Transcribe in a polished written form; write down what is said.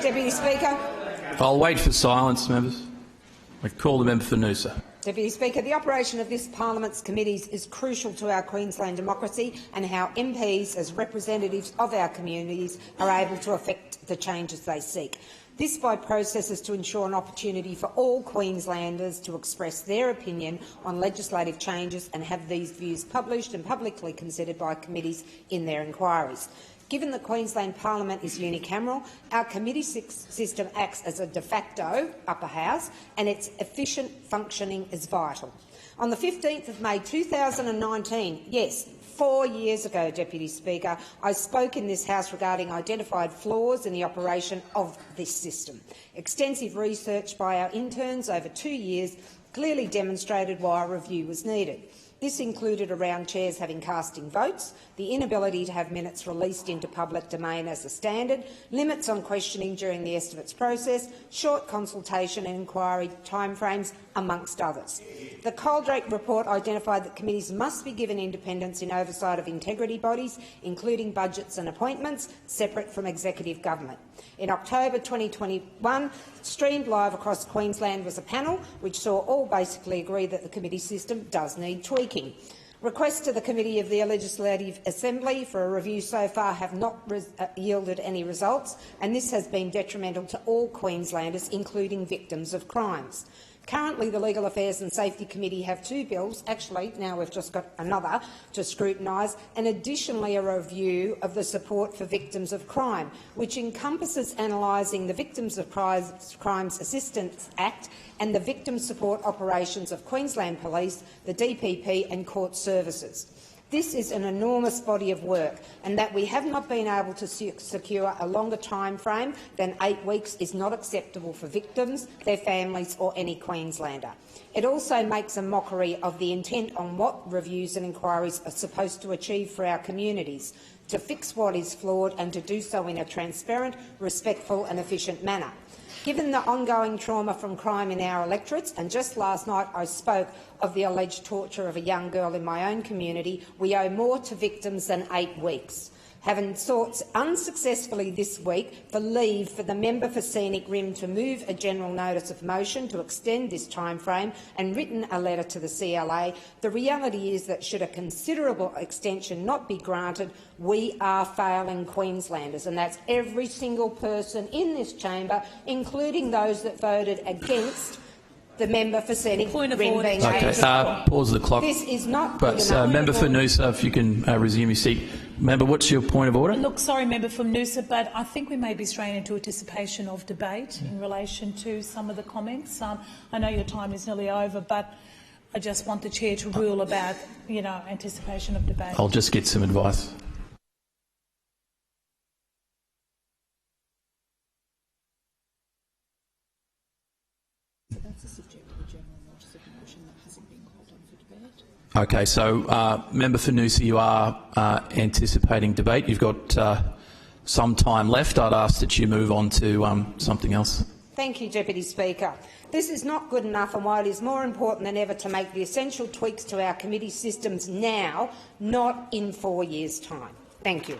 Deputy Speaker. I'll wait for silence, members. I call the member for Noosa. Deputy Speaker, the operation of this Parliament's committees is crucial to our Queensland democracy and how MPs, as representatives of our communities, are able to affect the changes they seek. This by processes to ensure an opportunity for all Queenslanders to express their opinion on legislative changes and have these views published and publicly considered by committees in their inquiries. Given the Queensland Parliament is unicameral, our committee system acts as a de facto upper house, and its efficient functioning is vital. On the 15th of May 2019, yes, 4 years ago, Deputy Speaker, I spoke in this House regarding identified flaws in the operation of this system. Extensive research by our interns over 2 years clearly demonstrated why a review was needed. This included around chairs having casting votes, the inability to have minutes released into public domain as a standard, limits on questioning during the estimates process, short consultation and inquiry timeframes, amongst others. The Coaldrake report identified that committees must be given independence in oversight of integrity bodies, including budgets and appointments, separate from executive government. In October 2021, streamed live across Queensland was a panel which saw all basically agree that the committee system does need tweaking. Requests to the Committee of the Legislative Assembly for a review so far have not yielded any results, and this has been detrimental to all Queenslanders, including victims of crimes. Currently, the Legal Affairs and Safety Committee have 2 bills, actually now we've just got another, to scrutinise, and additionally a review of the Support for Victims of Crime, which encompasses analysing the Victims of Crimes Assistance Act and the victim support operations of Queensland Police, the DPP and court services. This is an enormous body of work, and that we have not been able to secure a longer time frame than 8 weeks is not acceptable for victims, their families or any Queenslander. It also makes a mockery of the intent on what reviews and inquiries are supposed to achieve for our communities, to fix what is flawed and to do so in a transparent, respectful and efficient manner. Given the ongoing trauma from crime in our electorates, and just last night I spoke of the alleged torture of a young girl in my own community, we owe more to victims than 8 weeks. Having sought unsuccessfully this week for leave for the member for Scenic Rim to move a general notice of motion to extend this timeframe and written a letter to the CLA, the reality is that should a considerable extension not be granted, we are failing Queenslanders, and that's every single person in this chamber, including those that voted against the member for Scenic Rim being Okay, pause the clock. This is not but, good enough. Member for Noosa, if you can resume your seat. Member, what's your point of order? Look, sorry, member from Noosa, but I think we may be straying into anticipation of debate in relation to some of the comments. I know your time is nearly over, but I just want the chair to rule about, anticipation of debate. I'll just get some advice. Okay, so member for Noosa, you are anticipating debate. You've got some time left. I'd ask that you move on to something else. Thank you, Deputy Speaker. This is not good enough, and while it is more important than ever to make the essential tweaks to our committee systems now, not in 4 years' time. Thank you.